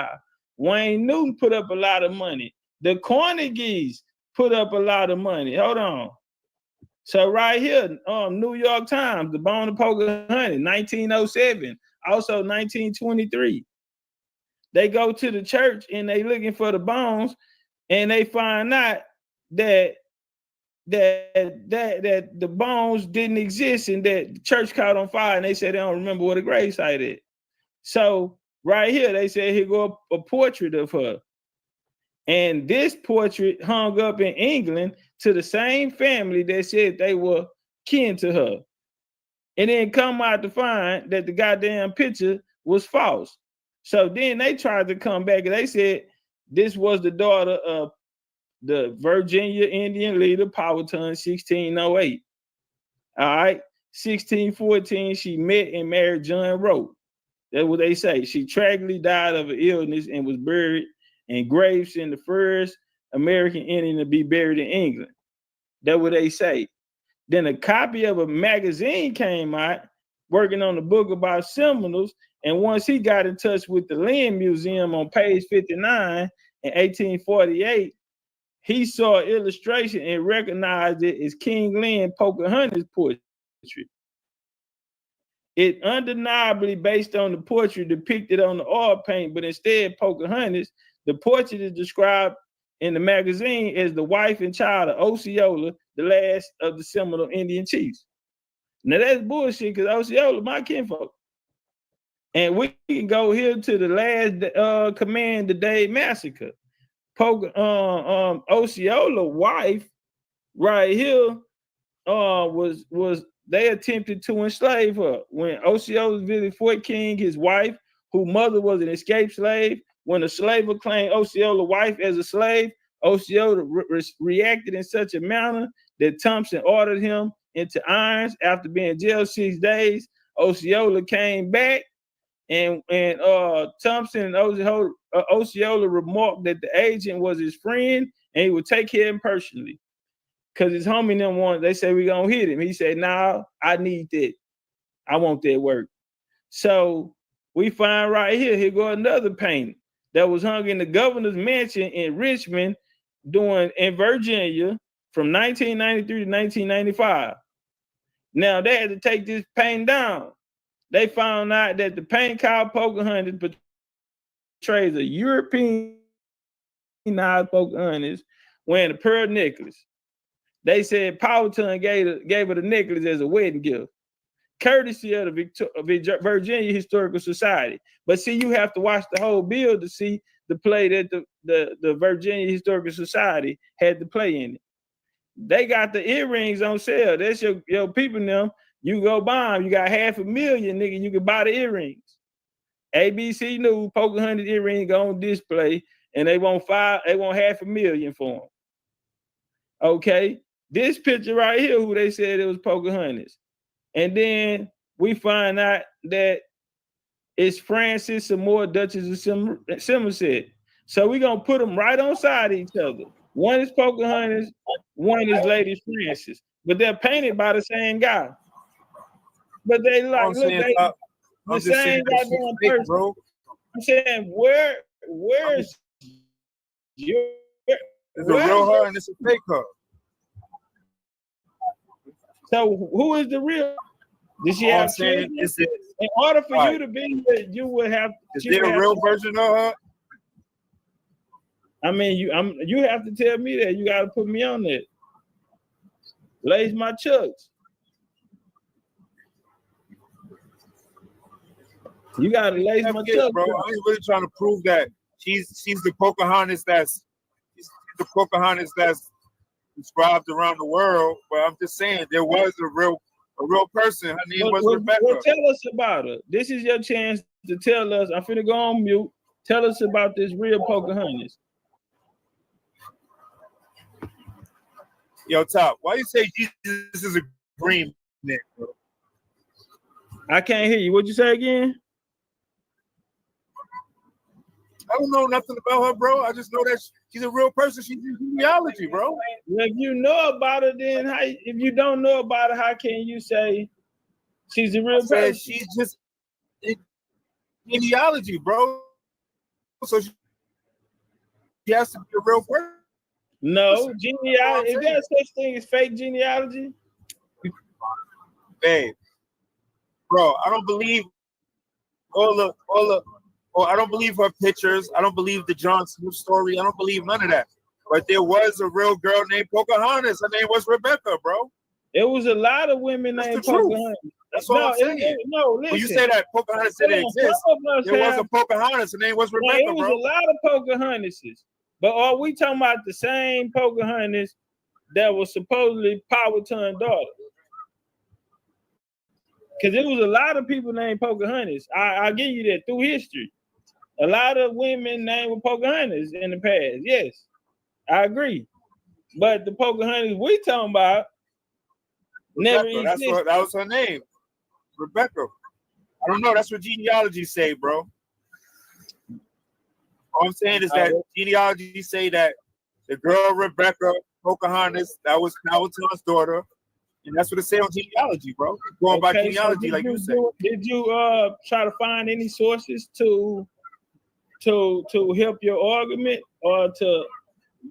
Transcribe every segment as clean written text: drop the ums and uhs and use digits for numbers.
$5. Wayne Newton put up a lot of money. The Carnegies put up a lot of money. Hold on. So right here, New York Times, the Bone of Pocahontas, 1907, also 1923. They go to the church and they looking for the bones, and they find out that the bones didn't exist, and that the church caught on fire, and they said they don't remember what a gravesite is. So right here, they said here go a portrait of her. And this portrait hung up in England to the same family that said they were kin to her. And then come out to find that the goddamn picture was false. So then they tried to come back and they said this was the daughter of the Virginia Indian leader Powhatan, 1608. All right. 1614, she met and married John Roe. That's what they say. She tragically died of an illness and was buried in Gravesend, the first American Indian to be buried in England. That's what they say. Then a copy of a magazine came out working on the book about Seminoles. And once he got in touch with the Lynn Museum on page 59 in 1848, he saw an illustration and recognized it as King Lynn Pocahontas portrait. It undeniably based on the portrait depicted on the oil paint, but instead Pocahontas, the portrait is described in the magazine as the wife and child of Osceola, the last of the Seminole Indian chiefs. Now that's bullshit, because Osceola my kinfolk. And we can go here to the last command, the Day Massacre. Osceola wife right here was they attempted to enslave her. When Osceola visited Fort King, his wife, whose mother was an escaped slave, when a slaver claimed Osceola's wife as a slave, Osceola reacted in such a manner that Thompson ordered him into irons. After being jailed 6 days, Osceola came back, and Thompson and Osceola remarked that the agent was his friend and he would take care of him personally. Because his homie them wanted, they said, we gonna hit him. He said, nah, I need that. I want that work. So we find right here go another painting that was hung in the governor's mansion in Richmond in Virginia from 1993 to 1995. Now they had to take this painting down. They found out that the painting called Pocahontas portrays a European Pocahontas wearing a pearl necklace. They said Powhatan gave her the necklace as a wedding gift, courtesy of the Virginia Historical Society. But see, you have to watch the whole bill to see the play that the Virginia Historical Society had to play in it. They got the earrings on sale. That's your people now. You go buy them. You got $500,000, nigga. You can buy the earrings. ABC News, Pocahontas earrings go on display, and they want $500,000 for them. Okay. This picture right here, who they said it was Pocahontas. And then we find out that it's Frances Seymour, Duchess of Somerset. So we're going to put them right on side of each other. One is Pocahontas, one is Lady Frances. But they're painted by the same guy. But they like, look, they the same goddamn person. Bro. I'm saying, where's your... It's a real her and it's a fake her. So who is the real? Did she have children? In order for you to be here, you would have. Is there a real version of her? I mean, you have to tell me that. You got to put me on that. Lace my chucks. You got to lace my chucks, bro. I'm really trying to prove that she's the Pocahontas that's described around the world, but I'm just saying there was a real person. Her name was Rebecca. Well, tell us about her. This is your chance to tell us. I'm finna go on mute. Tell us about this real Pocahontas. Yo, Top, why you say Jesus is a green man, bro? I can't hear you. What'd you say again? I don't know nothing about her, bro. I just know that she's a real person. She's in genealogy, bro. Well, if you know about her, then if you don't know about her, how can you say she's a real person? She's just in genealogy, bro. So she has to be a real person. No, genealogy. Is there such thing as fake genealogy? Hey, bro, I don't believe I don't believe her pictures. I don't believe the John Smith story. I don't believe none of that. But there was a real girl named Pocahontas. Her name was Rebecca, bro. It was a lot of women named Pocahontas. That's all I'm saying. No, listen. When you say that Pocahontas didn't exist, there was a Pocahontas. Her name was Rebecca, it was bro. a lot of Pocahontases. But are we talking about the same Pocahontas that was supposedly Powhatan's daughter? Because there was a lot of people named Pocahontas. I'll give you that through history. A lot of women named Pocahontas in the past. Yes, I agree. But the Pocahontas we talking about never existed. That was her name, Rebecca. I don't know. That's what genealogy say, bro. All I'm saying is that genealogy say that the girl Rebecca Pocahontas, that was Powhatan's daughter, and that's what it say on genealogy, bro. Going by genealogy, so like you said. Did you try to find any sources to help your argument or to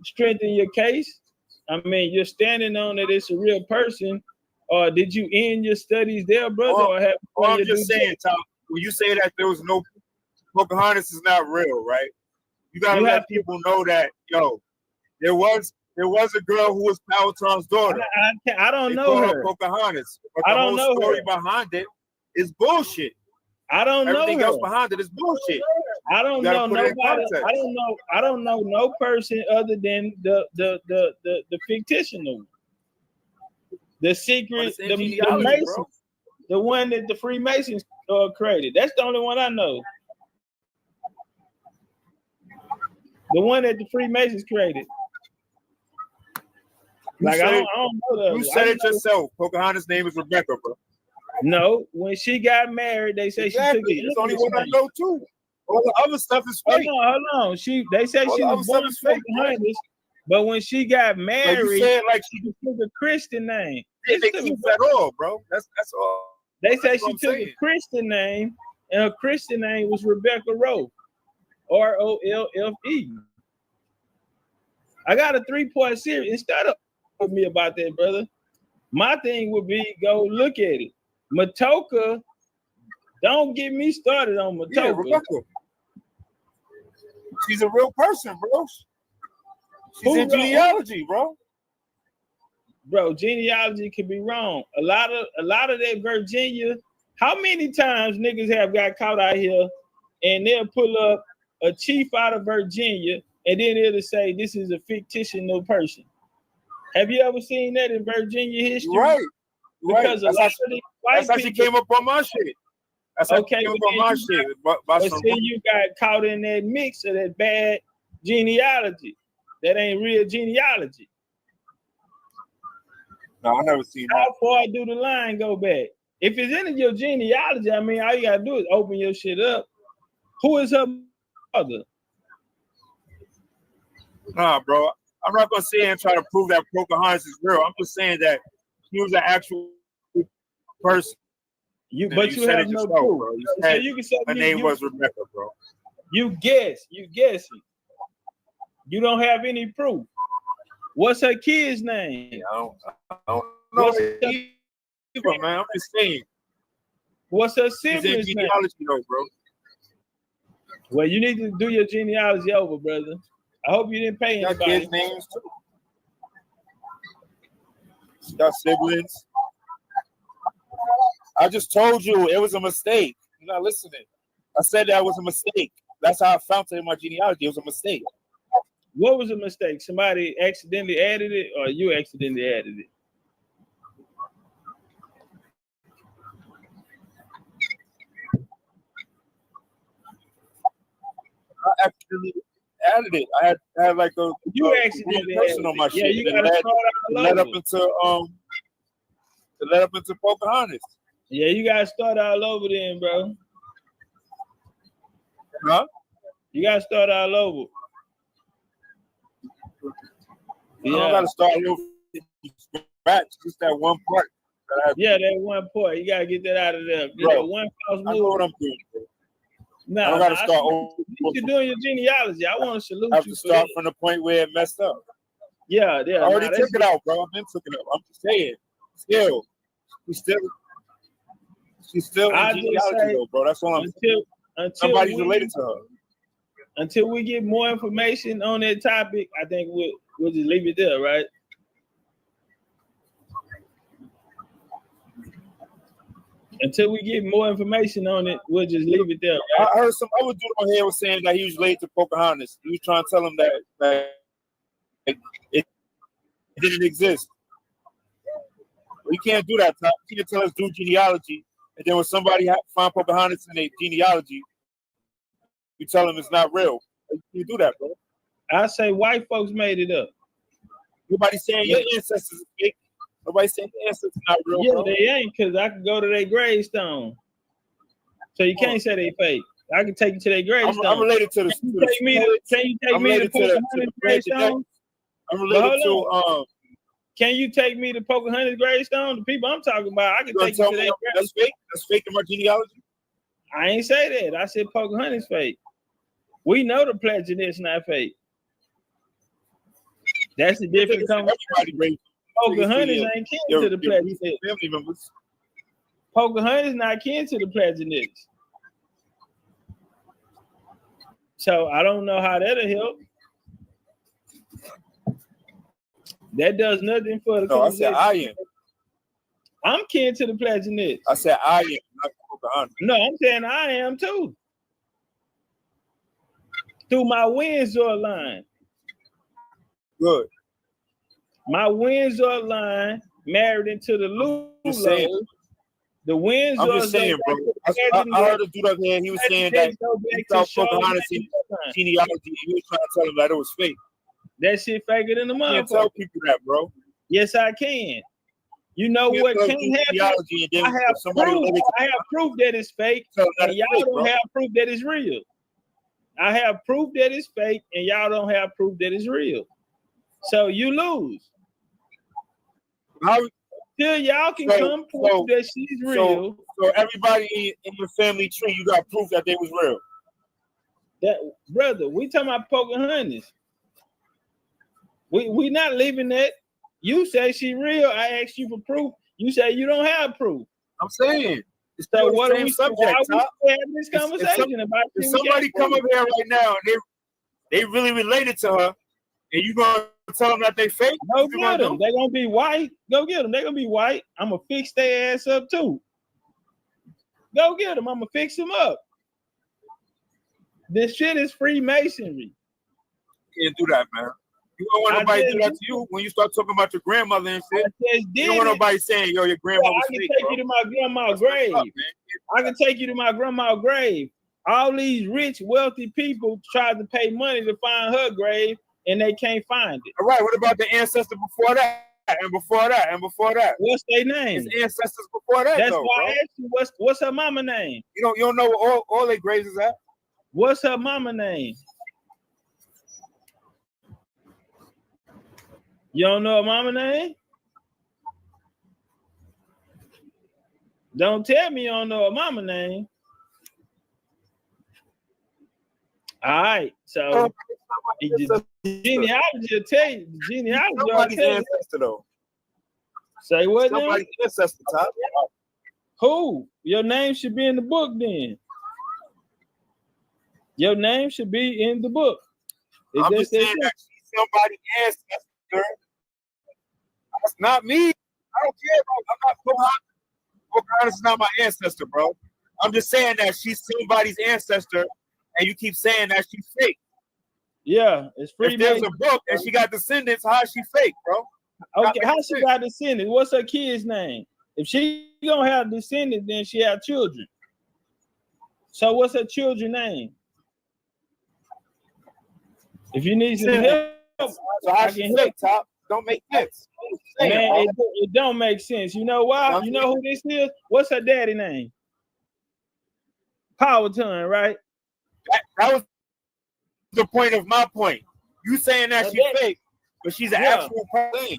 strengthen your case? I mean, you're standing on that it's a real person, or did you end your studies there, brother? I'm just saying, Tom, when you say that there was no Pocahontas is not real, right? You gotta let people know that, yo, there was a girl who was Powhatan's daughter. I don't know her. Pocahontas, but the whole story behind it is bullshit. I don't know everything else behind it is bullshit. I don't know nobody. I don't know no person other than the fictional, the secret, the Masons, the one that the Freemasons created. That's the only one I know. The one that the Freemasons created. Like I don't know that. You said it yourself. Pocahontas' name is Rebecca, bro. No, when she got married, they say she took it. It's only one I know too. All the other stuff is fake. Hold on. They say she was born Pocahontas, but when she got married, you said like she took a Christian name. They keep that all, bro. That's all. They say she took a Christian name, and her Christian name was Rebecca Rolfe. ROLFE. I got a 3-part series. Instead of with me about that, brother, my thing would be go look at it. Matoka, don't get me started on Matoka. Yeah, Rebecca. She's a real person, bro. She's in genealogy, bro. Bro, genealogy could be wrong. A lot of that Virginia. How many times niggas have got caught out here and they'll pull up a chief out of Virginia and then it'll say this is a fictional person? Have you ever seen that in Virginia history? Right. Because that's how she came up on my shit. That's how she came up on my shit. But see, you got caught in that mix of that bad genealogy. That ain't real genealogy. No, I never seen that. How far do the line go back? If it's in your genealogy, I mean, all you gotta do is open your shit up. Who is her mother? Nah, bro. I'm not gonna sit here and try to prove that Pocahontas is real. I'm just saying that she was an actual person. You have no proof. Bro. You can say her name was Rebecca, bro. You guessing. You don't have any proof. What's her kid's name? I don't know. Man, I'm just saying. What's her sibling's name? Though, bro. Well, you need to do your genealogy over, brother. I hope you didn't pay anybody. Kids' names too. She got siblings. I just told you it was a mistake. You're not listening. I said that was a mistake. That's how I found it in my genealogy. It was a mistake. What was a mistake? Somebody accidentally added it, or you accidentally added it? I accidentally added it. I had like a accidentally person on my shit. Yeah, you gotta start all led over. up into Pocahontas. Yeah, you gotta start all over then, bro. Huh? You gotta start all over. You don't gotta start over back. Just that one part. That one part. You gotta get that out of there. You know, one false move. I know what I'm doing, bro. No, I don't gotta start over. You're doing your genealogy. I want to salute you. I have to start from the point where it messed up. Yeah. I already took it out, bro. I've been took it out. I'm just saying. She's still in genealogy, though, bro. That's all I'm saying. Somebody's related to her. Until we get more information on that topic, I think we'll just leave it there, right? Until we get more information on it, we'll just leave it there. Right? I heard some other dude on here was saying that he was related to Pocahontas. He was trying to tell him that it didn't exist. We can't do that. You can't tell us do genealogy, and then when somebody find Pocahontas in their genealogy, you tell them it's not real. You do that, bro. I say white folks made it up. Nobody saying your ancestors are fake. Nobody saying your ancestors are not real. Yeah, bro. they ain't, because I can go to their gravestone. So you can't say they fake. I can take you to their gravestone. I'm related to the. Can you take me to Pocahontas gravestone? I'm related to Can you take me to Pocahontas gravestone? The people I'm talking about, I can take you to their gravestone. That's fake. That's fake in my genealogy. I ain't say that. I said Pocahontas fake. We know the Pledge of This not fake. That's the difference. Pocahontas ain't kin to the Pledge of This. Pocahontas not kin to the Pledge of This. So I don't know how that'll help. That does nothing for the conversation. I said I am. I'm kin to the Pledge of This. I said I am, not Pocahontas. No, I'm saying I am too. Through my Windsor line. Good. My Windsor line married into the Lulu. The Windsor. I'm just saying, bro. I heard a dude up there. He was saying that he saw Pocahontas in genealogy. He was trying to tell him that it was fake. That shit faker than the motherfucker. You can't tell people that, bro. Yes, I can. You know what can't happen? I have proof that it's fake, and y'all don't have proof that it's real. I have proof that it's fake, and y'all don't have proof that it's real. So you lose. Till y'all can come prove that she's real. So everybody in your family tree, you got proof that they was real. That brother, we talking about Pocahontas. We not leaving that. You say she real. I asked you for proof. You say you don't have proof. I'm saying. So what are we subject? having this conversation about? If somebody come up here right now and they really related to her, and you gonna tell them that they fake? Go get them. They're gonna be white. Go get them. They're gonna be white. I'm gonna fix their ass up too. Go get them. I'm gonna fix them up. This shit is Freemasonry. Can't do that, man. You don't want nobody to do that to you when you start talking about your grandmother and shit. You don't want nobody saying, yo, your grandma was fake, I can take you to my grandma's grave. I can take you to my grandma's grave. All these rich, wealthy people tried to pay money to find her grave, and they can't find it. All right, what about the ancestor before that? And before that, and before that? What's their name? His ancestors before that. That's why I asked you, what's her mama name? You don't know where all their graves is at? What's her mama name? You don't know her mama name? Don't tell me you don't know her mama name. All right, so genealogy will tell you. Genealogy will tell you. Ancestor, though. Say what? Somebody's ancestor, Top. Who? Your name should be in the book then. Your name should be in the book. I'm just saying that she's somebody's ancestor. That's not me. I don't care about. I'm not Pocahontas is not my ancestor, bro. I'm just saying that she's somebody's ancestor, and you keep saying that she's fake. Yeah, it's free. If there's a book and she got descendants, how is she fake, bro? Okay, how she got descendants? What's her kid's name? If she don't have descendants, then she have children. So what's her children's name? If you need some help, so how she fake, Top? Don't make sense. Man, it don't make sense. You know why? You know who this is? What's her daddy name? Powerton, right? That was the point of my point. You saying that she's fake, but she's an actual thing.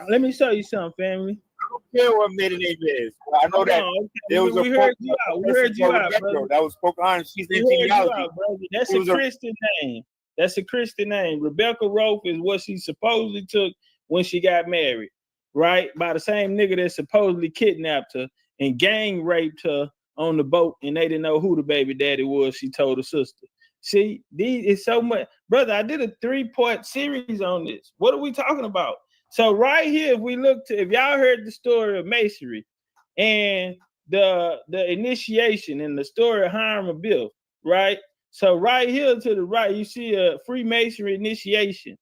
Let me show you something, family. I don't care what her maiden name is. I know that there was we heard you out. We heard you out, brother. That was Pocahontas. She's in genealogy. genealogy. Brother. That's a Christian name. That's a Christian name. Rebecca Roth is what she supposedly took when she got married, right? By the same nigga that supposedly kidnapped her and gang raped her on the boat, and they didn't know who the baby daddy was. She told her sister. See, these is so much, brother. I did a 3-part series on this. What are we talking about? So right here, if we look to, if y'all heard the story of Masonry and the initiation and the story of Hiram Abiff, right? So right here to the right, you see a Freemasonry initiation.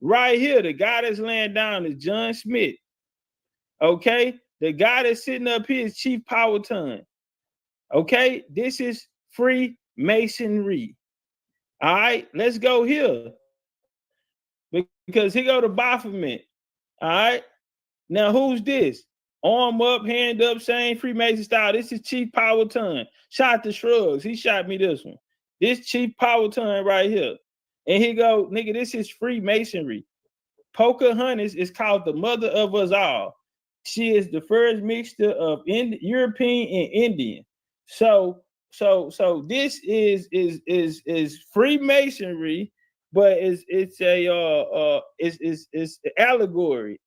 Right here, the guy that's laying down is John Smith. Okay, the guy that's sitting up here is Chief Powhatan. Okay, this is Freemasonry. All right, let's go here because he go to Baphomet. All right, now who's this? Arm up, hand up, same Freemason style. This is Chief Powhatan. Shot the Shrugs. He shot me this one. This Chief Powhatan right here. And he go, nigga, this is Freemasonry. Pocahontas is called the mother of us all. She is the first mixture of European and Indian. So this is Freemasonry, but it's allegory.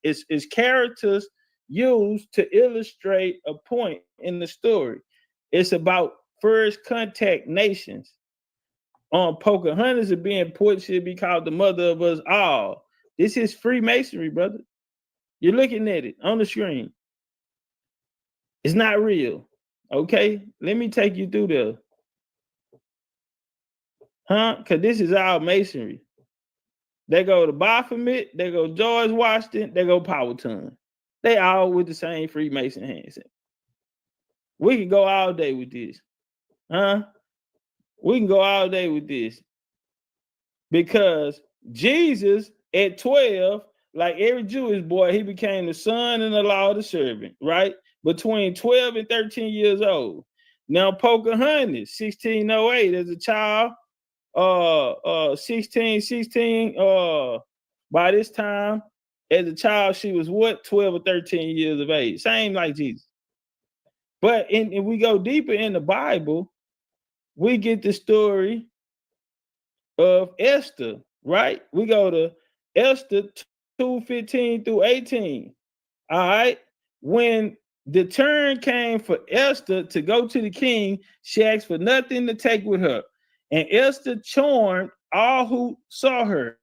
It's characters used to illustrate a point in the story. It's about first contact nations. Pocahontas is being put should be called the mother of us all. This is Freemasonry, brother. You're looking at it on the screen. It's not real. Okay, let me take you through the because this is all Masonry. They go to Baphomet, they go George Washington, they go Powhatan. They all with the same Freemason hands. We can go all day with this. We can go all day with this. Because Jesus at 12, like every Jewish boy, he became the son and the law of the servant, right? Between 12 and 13 years old. Now Pocahontas, 1608 as a child, 16, by this time, as a child, she was what? 12 or 13 years of age. Same like Jesus. But if we go deeper in the Bible, we get the story of Esther, right? We go to Esther 2:15 through 18. All right. When the turn came for Esther to go to the king, she asked for nothing to take with her. And Esther charmed all who saw her.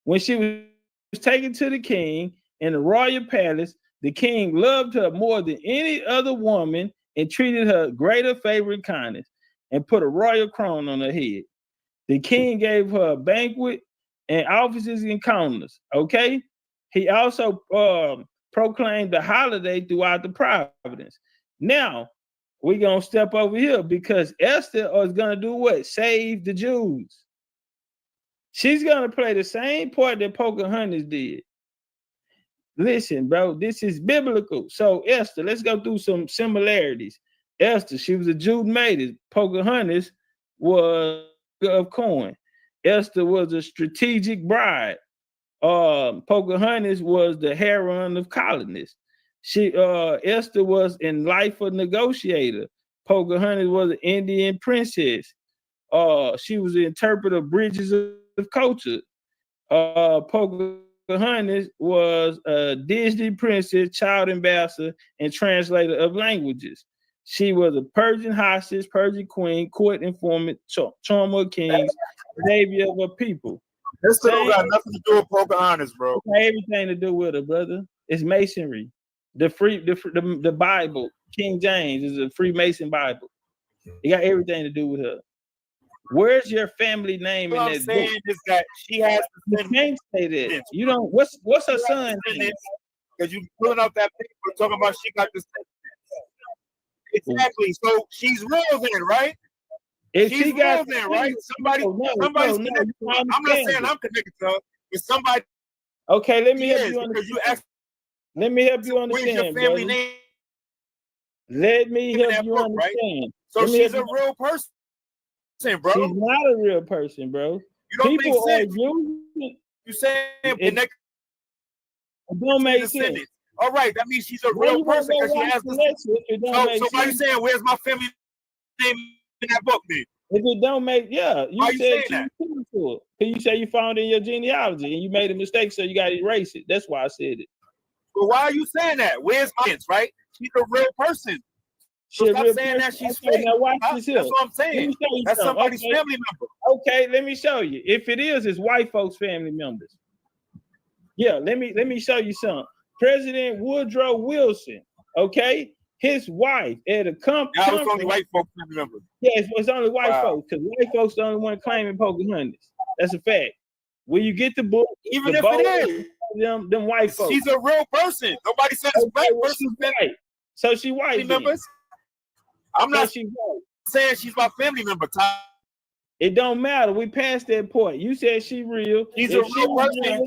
When she was taken to the king in the royal palace, the king loved her more than any other woman and treated her greater favor and kindness and put a royal crown on her head. The king gave her a banquet and offices and counters, okay? He also proclaimed the holiday throughout the province. Now, we're going to step over here because Esther is going to do what? Save the Jews. She's going to play the same part that Pocahontas did. Listen, bro, this is biblical. So Esther, let's go through some similarities. Esther, she was a Jude maiden. Pocahontas was of coin. Esther was a strategic bride. Pocahontas was the heroine of colonists. Esther was in life a negotiator. Pocahontas was an Indian princess. She was the interpreter of bridges of culture. Pocahontas was a Disney princess, child ambassador, and translator of languages. She was a Persian hostage, Persian queen, court informant, charmer of kings, savior of a people. This still got nothing to do with Pocahontas, bro. Everything to do with it, brother. It's Masonry. The Bible, King James is a Freemason Bible. It got everything to do with her. Where's your family name in that book? Is that she has you can't say that. You don't. What's her son? Because you pulling out that paper talking about she got this. Exactly. So she's real then, right? If she's she got real then, right? Somebody's connected to her. I'm not saying I'm connected to her. It's somebody. Okay, let me help you understand. Let me help you understand. Where's your family name? Let me help you understand. Right? So she's a real person, bro. She's not a real person, bro. You don't People make sense. are using. You saying it don't make sense. All right, that means she's a real person because she has the. So why you saying where's my family name in that book, man? If it don't make, yeah, you said you to it. Because you say you found it in your genealogy and you made a mistake, so you got to erase it. That's why I said it. But why are you saying that? Where's my right? She's a real person. So stop saying that she's fake. Now watch this here. That's what I'm saying. That's somebody's family member. Okay, let me show you. If it is, it's white folks' family members. Yeah, let me show you something. President Woodrow Wilson, okay, his wife at a conference. Now it's only white folks family members. Yeah, it's only white folks because white folks the only one claiming Pocahontas. That's a fact. When you get the book, even if it is them white folks, she's a real person. Nobody said it's white person. White. So she white members. I'm not saying she's my family member, Tom. It don't matter. We passed that point. You said she real. She's a real person.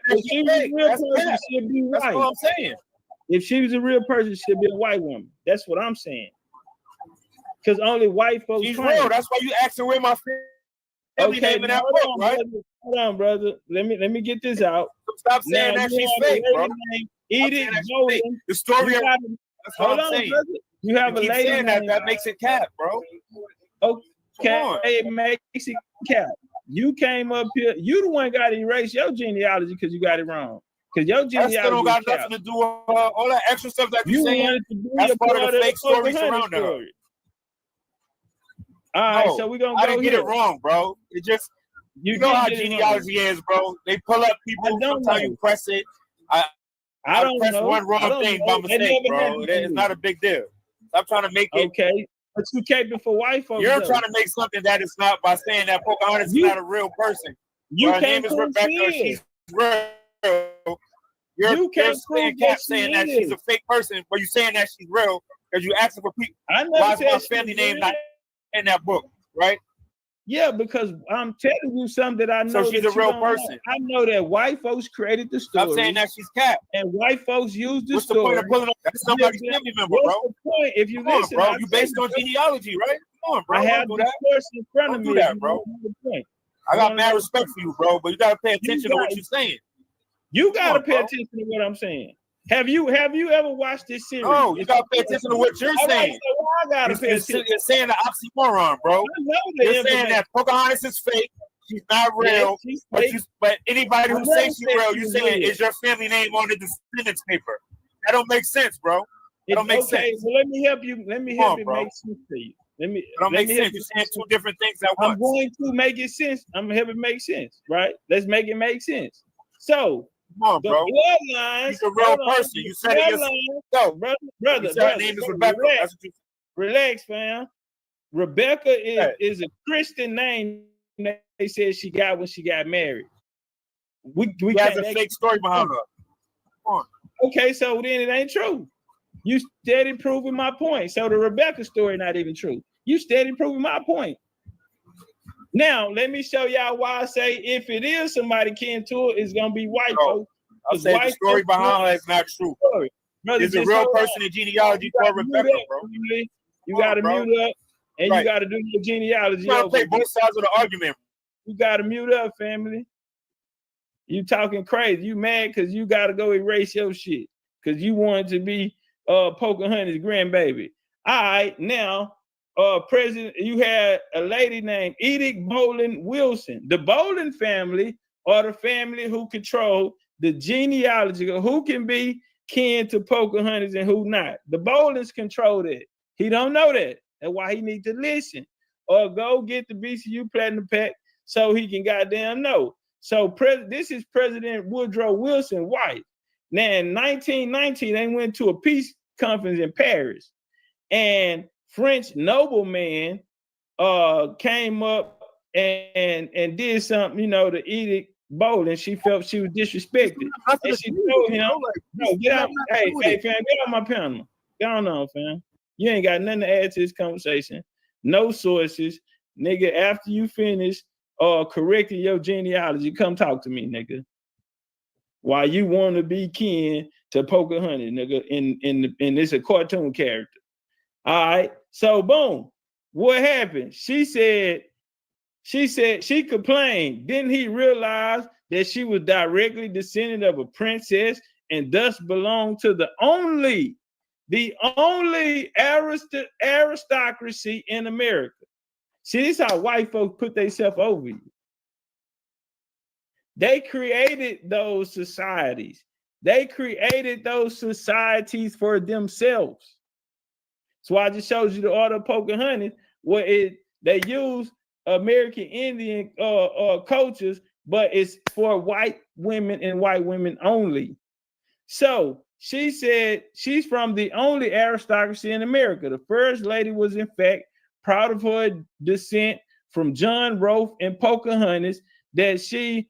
If she was a real person, she'd be white. That's what I'm saying. If she was a real person, she'd be a white woman. That's what I'm saying. Because only white folks. She's real. That's why you asking where my family name in that book, right? Hold on, brother. Let me get this out. Stop saying that she's fake, bro. Edith Bolden. The story. That's what I'm saying. Brother. You have a lady saying that makes it cap, bro. Okay, it makes it cap. You came up here. You the one got to erase your genealogy because you got it wrong. Because your genealogy still don't got nothing to do with all that extra stuff that you're saying. That's part of the fake stories around her. All right, so we're gonna go. I didn't get it wrong, bro. It just you know how genealogy is, bro. They pull up people. Sometimes you press it. I don't press one wrong thing by mistake, bro. It's not a big deal. Stop trying to make it. Okay. But you caping for white folks. You're trying to make something that is not by saying that Pocahontas is not a real person. Her name is Rebecca. She's real. You're saying that she's a fake person, but you're saying that she's real because you're asking for people. Why is my family name not in that book, right? Yeah, because I'm telling you something that I know. So she's a real person. I know that white folks created the story. I'm saying that she's cap. And white folks used the story. What's the point of pulling up? That's somebody's family member, bro. What's the point? If you listen, bro, you based on genealogy, right? Come on, bro. I have the course in front of me. Do that, bro. I got mad respect for you, bro, but you gotta pay attention to what you're saying. You gotta pay attention to what I'm saying. Have you ever watched this series? No, you gotta pay attention to what you're saying. You're saying the oxymoron, bro. You're saying that Pocahontas is fake. She's not real. But anybody who says she's real, you saying is your family name on the descendants paper. That don't make sense, bro. That don't make sense. Well, let me help you. Let me help it make sense to you. It don't make sense. You're saying two different things at once. I'm going to make it sense. I'm gonna help it make sense, right? Let's make it make sense. So. Come on, bro. She's a real person. You said it yourself. No, brother. Her name is Rebecca. Relax, fam. Rebecca is a Christian name that they said she got when she got married. We has a fake story behind her. Come on. Okay, so then it ain't true. You steady proving my point. So the Rebecca story not even true. You steady proving my point. Now, let me show y'all why I say if it is somebody kin to it, it's going to be white folks. I'll say the story behind her is not true. It's a real person in genealogy called Rebecca, bro. You got to mute up, and you got to do your genealogy. You got to play both sides of the argument. You got to mute up, family. You talking crazy. You mad because you got to go erase your shit because you wanted to be Pocahontas' grandbaby. All right, now, President, you had a lady named Edith Bolden Wilson. The Bolden family are the family who control the genealogy of who can be kin to Pocahontas and who not. The Boldens control that. He don't know that. That's why he need to listen or go get the BCU Platinum Pack so he can goddamn know. So this is President Woodrow Wilson wife. Now in 1919, they went to a peace conference in Paris, and French nobleman came up and did something, to Edith Bolden. She felt she was disrespected. And she told him, no, get out. Hey, fam, get on my panel. Go on, fam. You ain't got nothing to add to this conversation. No sources. Nigga, after you finish correcting your genealogy, come talk to me, nigga. Why you want to be kin to Pocahontas, nigga, in this a cartoon character. All right. So boom. What happened? She said she complained. Didn't he realize that she was directly descendant of a princess and thus belong to the only aristocracy in America. See, this is how white folks put themselves over you. They created those societies. They created those societies for themselves. So I just showed you the order of Pocahontas, where they use American Indian cultures, but it's for white women and white women only. So she said she's from the only aristocracy in America. The first lady was, in fact, proud of her descent from John Rolfe and Pocahontas, that she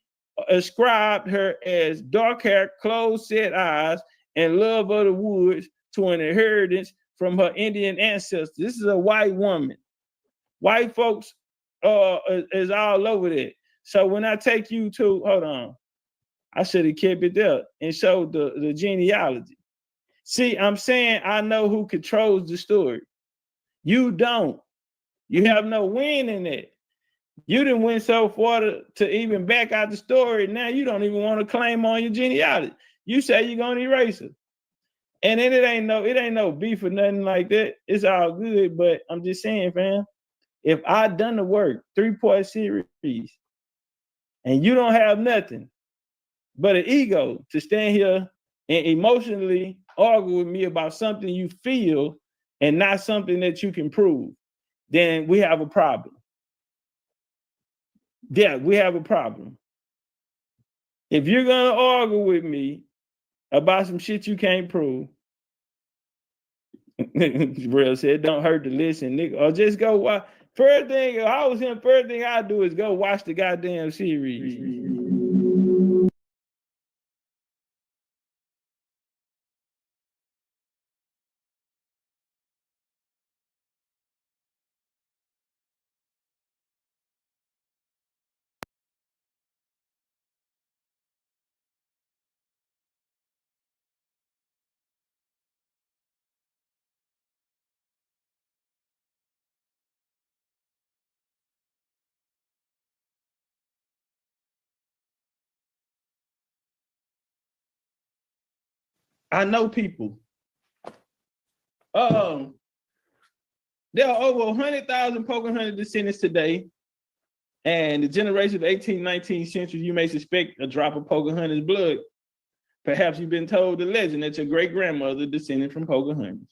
ascribed her as dark hair, closed set eyes, and love of the woods to an inheritance from her Indian ancestors. This is a white woman. White folks is all over that. So when I take you to, hold on, I should have kept it there and showed the genealogy. See, I'm saying I know who controls the story. You don't. You have no win in it. You didn't win so far to even back out the story. Now you don't even want to claim on your genealogy. You say you're gonna erase it. And then it ain't no beef or nothing like that. It's all good, but I'm just saying, fam, if I done the work, 3-part series, and you don't have nothing but an ego to stand here and emotionally argue with me about something you feel and not something that you can prove, then we have a problem. Yeah, we have a problem. If you're gonna argue with me about some shit you can't prove, Real said, don't hurt to listen, nigga. Or just go watch. First thing I do is go watch the goddamn series. I know people. There are over 100,000 Pocahontas descendants today, and the generation of 18th, 19th century, you may suspect a drop of Pocahontas blood. Perhaps you've been told the legend that your great-grandmother descended from Pocahontas.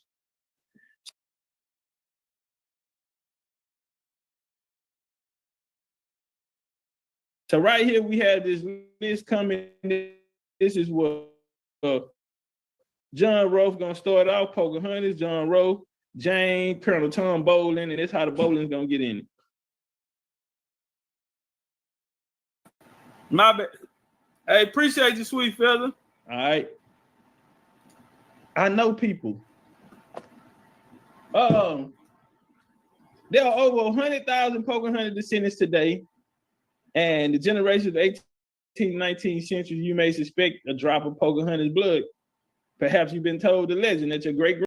So right here, we have this list coming. This is what John Rolfe gonna start off. Pocahontas, John Rolfe, Jane, Colonel Tom Bowling, and that's how the Bowling's gonna get in it. My bad. Hey, appreciate you, sweet fella. All right. I know people. There are over 100,000 Pocahontas descendants today, and the generation of 18th, 19th century, you may suspect a drop of Pocahontas blood. Perhaps you've been told the legend that your great